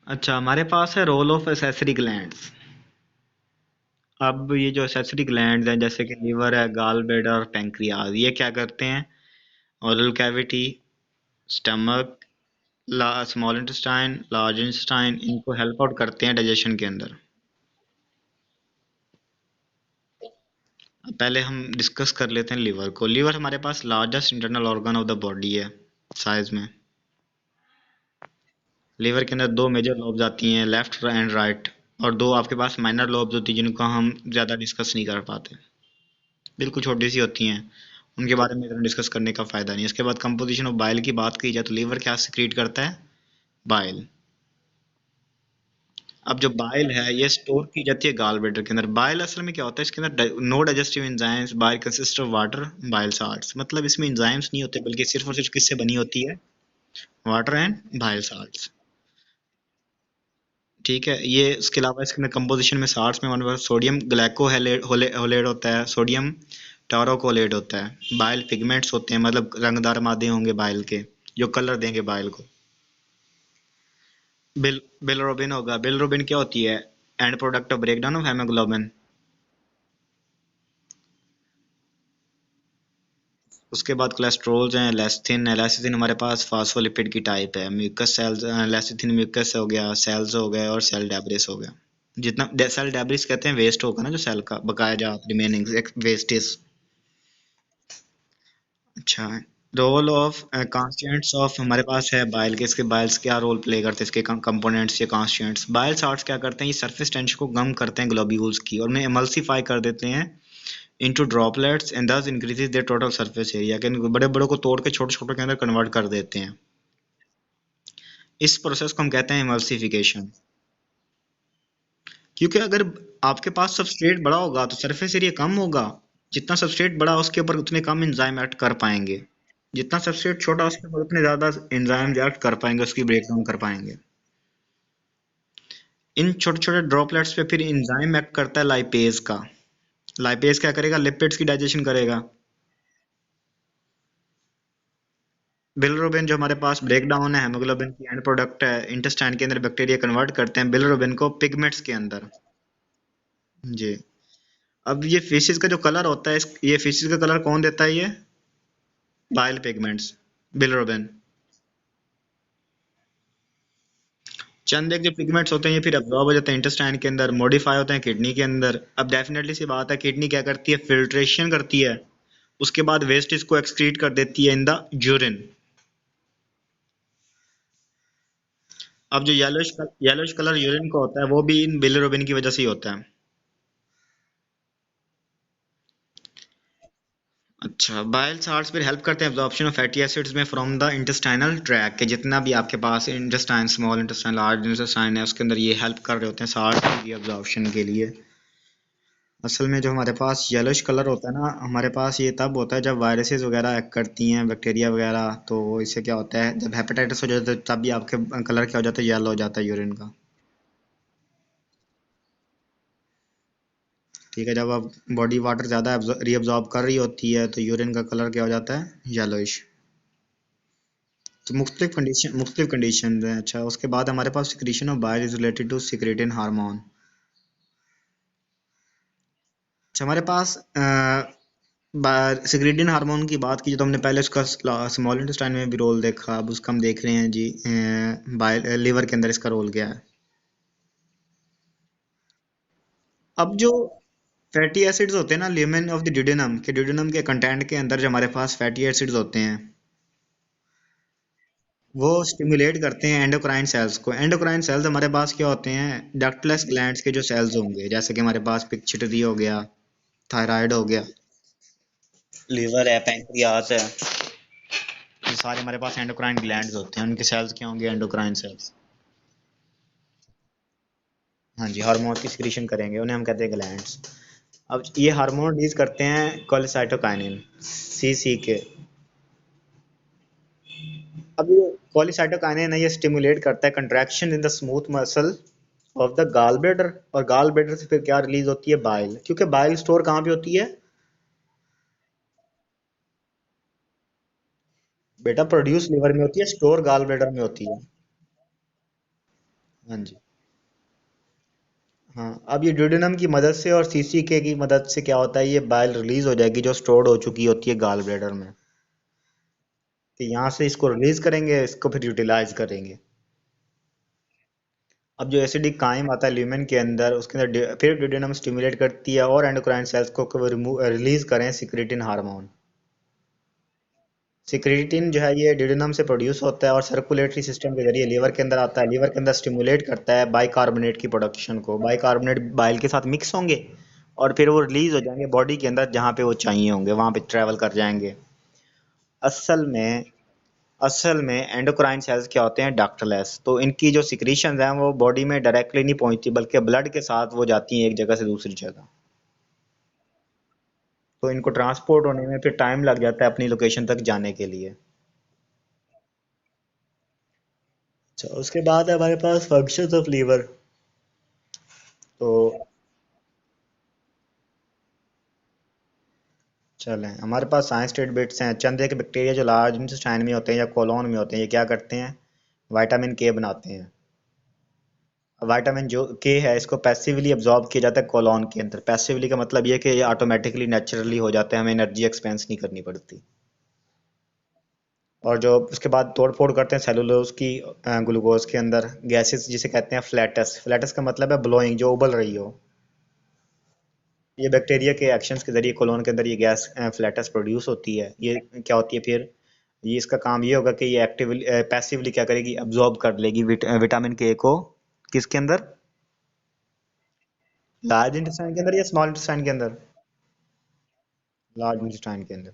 अच्छा, हमारे पास है रोल ऑफ एसेसरी ग्लैंड्स। अब ये जो एसेसरी ग्लैंड्स हैं जैसे कि लीवर है, गॉल ब्लैडर और पैंक्रियाज, ये क्या करते हैं? Oral cavity, stomach, small intestine, large intestine, इनको हेल्प आउट करते हैं डाइजेशन के अंदर। अब पहले हम डिस्कस कर लेते हैं लीवर को। लीवर हमारे पास largest internal organ of the body है साइज में। लीवर के अंदर दो मेजर लोब्स आती हैं, लेफ्ट एंड राइट, और दो आपके पास माइनर लोब्स होती हैं जिनको हम ज़्यादा डिस्कस नहीं कर पाते, बिल्कुल छोटी सी होती हैं। उनके बारे में इतना डिस्कस करने का फ़ायदा नहीं। इसके बाद कंपोजिशन ऑफ बाइल की बात की जाए तो लीवर क्या सिक्रीट करता है? बाइल। अब जो बाइल है ये स्टोर की जाती है गॉल ब्लैडर के अंदर। बाइल असल में क्या होता है, इसके अंदर no digestive enzymes, bile consist of water, bile salts. मतलब इसमें एंजाइम्स नहीं होते बल्कि सिर्फ और सिर्फ किससे बनी होती है? Water and bile salts. ठीक है, ये इसके अलावा इसके अंदर कंपोजिशन में साल्ट्स में हमारे पास सोडियम ग्लाइकोहोलेट होलेट होता है, सोडियम टारोकोलेट होता है, बाइल पिगमेंट्स होते हैं, मतलब रंगदार मादे होंगे बाइल के जो कलर देंगे बाइल को। बिलरोबिन होगा। बिलरोबिन क्या होती है? And product of breakdown of haemoglobin. उसके बाद कोलेस्ट्रोल्स हैं, लेसिथिन है। लेसिथिन हमारे पास फास्फोलिपिड की टाइप है। म्यूकस सेल्स, लेसिथिन म्यूकस हो गया, सेल्स हो गए, और सेल डेब्रिस हो गया। जितना सेल डेब्रिस कहते हैं वेस्ट होगा ना, जो सेल का बकाया जा रिमेनिंग वेस्टेज। अच्छा, रोल ऑफ कॉन्स्टिट्यूएंट्स ऑफ हमारे पास है बाइल के। इसके बाइल्स क्या रोल प्ले करते हैं? इसके कंपोनेंट्स या कॉन्स्टिट्यूएंट्स। बाइल साल्ट्स क्या करते हैं? ये सरफेस टेंशन को कम करते हैं ग्लोब्यूल्स की, और उन्हें एमल्सिफाई कर देते हैं into droplets and thus increases their total surface area, कि बड़े बड़ों को तोड़ के छोटे छोटे के अंदर कन्वर्ट कर देते हैं। इस प्रोसेस को हम कहते हैं इमल्सिफिकेशन। क्योंकि अगर आपके पास सबस्ट्रेट बड़ा होगा तो सरफेस एरिया कम होगा। जितना सबस्ट्रेट बड़ा उसके ऊपर उतने कम एंजाइम एक्ट कर पाएंगे। जितना सबस्ट्रेट छोटा उसके ऊपर उतने ज्यादा एंजाइम एक्ट कर पाएंगे, उसकी ब्रेक डाउन कर पाएंगे। इन छोटे छोटे ड्रॉपलेट्स पे फिर एंजाइम एक्ट करता है लाइपेज का। लाइपेज क्या करेगा? लिपिड्स की डाइजेशन करेगा। बिलिरुबिन जो हमारे पास ब्रेक डाउन है हेमोग्लोबिन की एंड प्रोडक्ट है, इंटेस्टाइन के अंदर बैक्टीरिया कन्वर्ट करते हैं बिलिरुबिन को पिगमेंट्स के अंदर। जी। अब ये फिशेस का जो कलर होता है, ये फिशेस का कलर कौन देता है? ये बाइल पिगमेंट्स, बिलिरुबिन। चंद एक जो पिगमेंट्स होते हैं ये फिर अब्जॉर्ब हो जाते हैं इंटेस्टाइन के अंदर, मॉडिफाई होते हैं किडनी के अंदर। अब डेफिनेटली सी बात है, किडनी क्या करती है? फिल्ट्रेशन करती है। उसके बाद वेस्ट इसको एक्सक्रीट कर देती है इन द यूरिन। अब जो येलोइश कलर यूरिन का होता है वो भी इन बिलिरुबिन की वजह से ही होता है। अच्छा, बाइल साल्ट्स फिर हेल्प करते हैं एब्जॉर्प्शन ऑफ फैटी एसिड्स में फ्रॉम द इंटेस्टाइनल ट्रैक, के जितना भी आपके पास intestine, small intestine, large intestine है, उसके अंदर ये हेल्प कर रहे होते हैं साल्ट की एब्जॉर्प्शन के लिए। असल में जो हमारे पास येलोइश कलर होता है ना, हमारे पास ये तब होता है जब वायरसेस वगैरह एक्ट करती हैं, बैक्टीरिया वगैरह। तो इससे क्या होता है, जब हेपेटाइटिस हो जाता है तब भी आपके कलर क्या हो जाता है? येलो हो जाता है यूरिन का। ठीक है, जब अब बॉडी वाटर ज़्यादा रीअब्जॉर्ब कर रही होती है तो यूरिन का कलर क्या हो जाता है? येलोइश। तो मुख्तलिफ कंडीशन हैं। अच्छा, उसके बाद हमारे पास secretion of bile is related to secretin hormone. अच्छा, हमारे पास सिक्रेटिन हार्मोन की बात की तो हमने पहले उसका स्मॉल इंटेस्टाइन में भी रोल देखा। अब उसका हम देख रहे हैं जी बाइल लीवर के अंदर इसका रोल क्या है। अब जो फैटी एसिड्स होते हैं ना, लिमेन ऑफ द ड्यूडेनम, के ड्यूडेनम के कंटेंट के अंदर जो हमारे पास फैटी एसिड्स होते हैं, वो स्टिमुलेट करते हैं एंडोक्राइन सेल्स को। एंडोक्राइन सेल्स हमारे पास क्या होते हैं? डक्टलेस ग्लैंड्स के जो सेल्स होंगे, जैसे कि हमारे पास पिट्यूटरी हो गया, थायराइड हो गया, लीवर है, पैंक्रियास है, ये सारे हमारे पास एंडोक्राइन ग्लैंड्स होते हैं। उनके सेल्स क्या होंगे? Endocrine cells. हाँ जी, हार्मोन की सिक्रीशन करेंगे, उन्हें हम कहते हैं ग्लैंड्स। अब ये हार्मोन रिलीज करते हैं कोलिसाइटोकाइनिन, सी के। अब ये कोलिसाइटोकाइनिन है, ये स्टिमुलेट करता है contraction in the smooth muscle of the gall bladder, और गॉल ब्लैडर से फिर क्या रिलीज होती है? बाइल। क्योंकि बाइल स्टोर कहाँ पे होती है? बेटा, प्रोड्यूस लीवर में होती है, स्टोर गॉल ब्लैडर में होती है। हाँ जी। हाँ, अब ये ड्यूडेनम की मदद से और सीसीके की मदद से क्या होता है, ये बाइल रिलीज हो जाएगी जो स्टोर्ड हो चुकी होती है गाल ब्लैडर में, कि यहाँ से इसको रिलीज करेंगे, इसको फिर यूटिलाइज करेंगे। अब जो एसिडिक काइम आता है ल्यूमेन के अंदर, उसके अंदर फिर ड्यूडेनम स्टिमुलेट करती है और एंडोक्राइन सेल्स को रिलीज करें सिक्रेटिन हार्मोन। सिक्रेटिन जो है ये ड्यूडेनम से प्रोड्यूस होता है और सर्कुलेटरी सिस्टम के जरिए लीवर के अंदर आता है, लीवर के अंदर स्टिमुलेट करता है बाइकार्बोनेट की प्रोडक्शन को, बाइकार्बोनेट बाइल के साथ मिक्स होंगे और फिर वो रिलीज हो जाएंगे बॉडी के अंदर, जहाँ पे वो चाहिए होंगे वहाँ पे ट्रैवल कर जाएंगे। असल में असल में एंडोक्राइन सेल्स क्या होते हैं, डक्टलेस, तो इनकी जो सिक्रीशंस हैं वो बॉडी में डायरेक्टली नहीं पहुंचती बल्कि ब्लड के साथ वो जाती हैं एक जगह से दूसरी जगह। तो इनको ट्रांसपोर्ट होने में फिर टाइम लग जाता है अपनी लोकेशन तक जाने के लिए। अच्छा, उसके बाद है हमारे पास फंक्शंस ऑफ लीवर। तो चलें, हमारे पास साइंस स्टेट बिट्स हैं। चंद एक बैक्टीरिया जो लार्ज इंटेस्टाइन में होते हैं या कोलोन में होते हैं, ये क्या करते हैं, विटामिन के बनाते हैं। विटामिन जो के है इसको पैसिवली अब्जॉर्ब किया जाता है कोलोन के अंदर। पैसिवली का मतलब ये है कि ये ऑटोमेटिकली नेचुरली हो जाता है, हमें एनर्जी एक्सपेंस नहीं करनी पड़ती। और जो उसके बाद तोड़ फोड़ करते हैं सेलुलोज की ग्लूकोज के अंदर, गैसेस जिसे कहते हैं फ्लैटस, फ्लैटस का मतलब है ब्लोइंग, जो उबल रही हो। ये बैक्टीरिया के एक्शंस के जरिए कोलोन के अंदर ये गैस फ्लैटस प्रोड्यूस होती है। ये क्या होती है फिर, ये इसका काम ये होगा कि ये एक्टिवली पैसिवली क्या करेगी, अब्जॉर्ब कर लेगी विटामिन के को। किसके अंदर, लार्ज इंटेस्टाइन के अंदर या स्मॉल इंटेस्टाइन के अंदर, लार्ज इंटेस्टाइन के अंदर।